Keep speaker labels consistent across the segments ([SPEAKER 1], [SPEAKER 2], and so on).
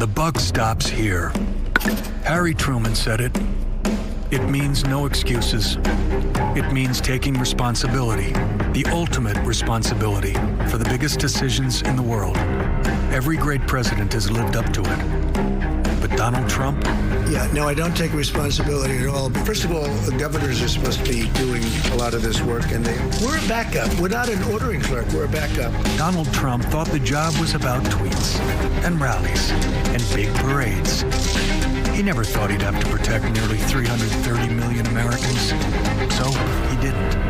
[SPEAKER 1] The buck stops here. Harry Truman said it. It means no excuses. It means taking responsibility, the ultimate responsibility for the biggest decisions in the world. Every great president has lived up to it. But Donald Trump?
[SPEAKER 2] Yeah, no, I don't take responsibility at all. First of all, the governors are supposed to be doing a lot of this work, and we're a backup. We're not an ordering clerk. We're a backup.
[SPEAKER 1] Donald Trump thought the job was about tweets and rallies and big parades. He never thought he'd have to protect nearly 330 million Americans, so he didn't.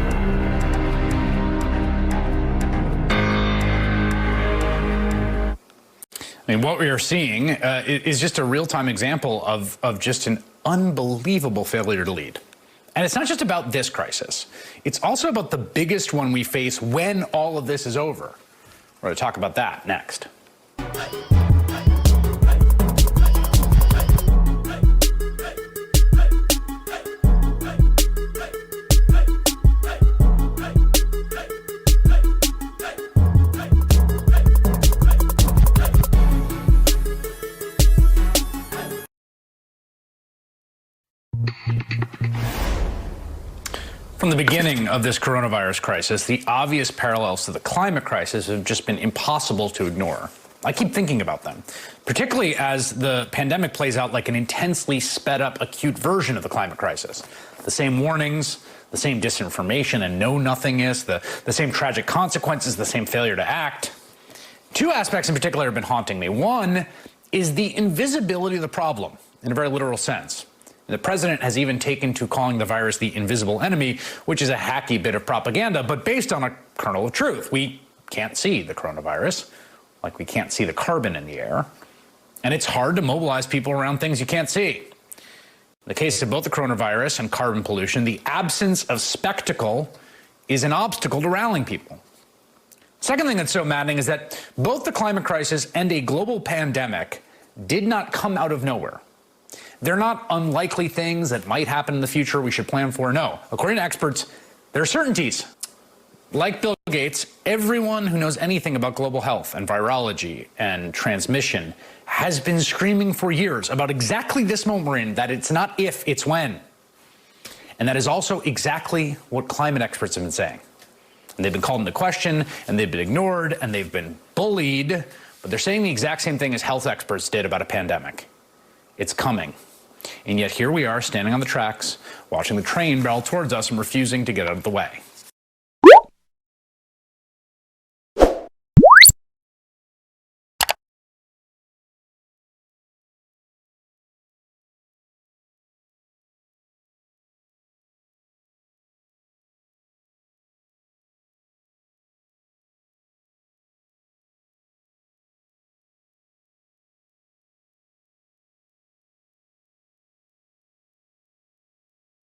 [SPEAKER 3] I mean, what we are seeing is just a real-time example of just an unbelievable failure to lead. And it's not just about this crisis. It's also about the biggest one we face when all of this is over. We're going to talk about that next. From the beginning of this coronavirus crisis, the obvious parallels to the climate crisis have just been impossible to ignore. I keep thinking about them, particularly as the pandemic plays out like an intensely sped up acute version of the climate crisis. The same warnings, the same disinformation and know-nothingness, the same tragic consequences, the same failure to act. Two aspects in particular have been haunting me. One is the invisibility of the problem, in a very literal sense. The president has even taken to calling the virus the invisible enemy, which is a hacky bit of propaganda, but based on a kernel of truth. We can't see the coronavirus, like we can't see the carbon in the air, and it's hard to mobilize people around things you can't see. In the case of both the coronavirus and carbon pollution, the absence of spectacle is an obstacle to rallying people. Second thing that's so maddening is that both the climate crisis and a global pandemic did not come out of nowhere. They're not unlikely things that might happen in the future we should plan for. No, according to experts, they're certainties. Like Bill Gates, everyone who knows anything about global health and virology and transmission has been screaming for years about exactly this moment we're in, that it's not if, it's when. And that is also exactly what climate experts have been saying. And they've been called into question, and they've been ignored, and they've been bullied, but they're saying the exact same thing as health experts did about a pandemic. It's coming. And yet here we are standing on the tracks, watching the train barrel towards us and refusing to get out of the way.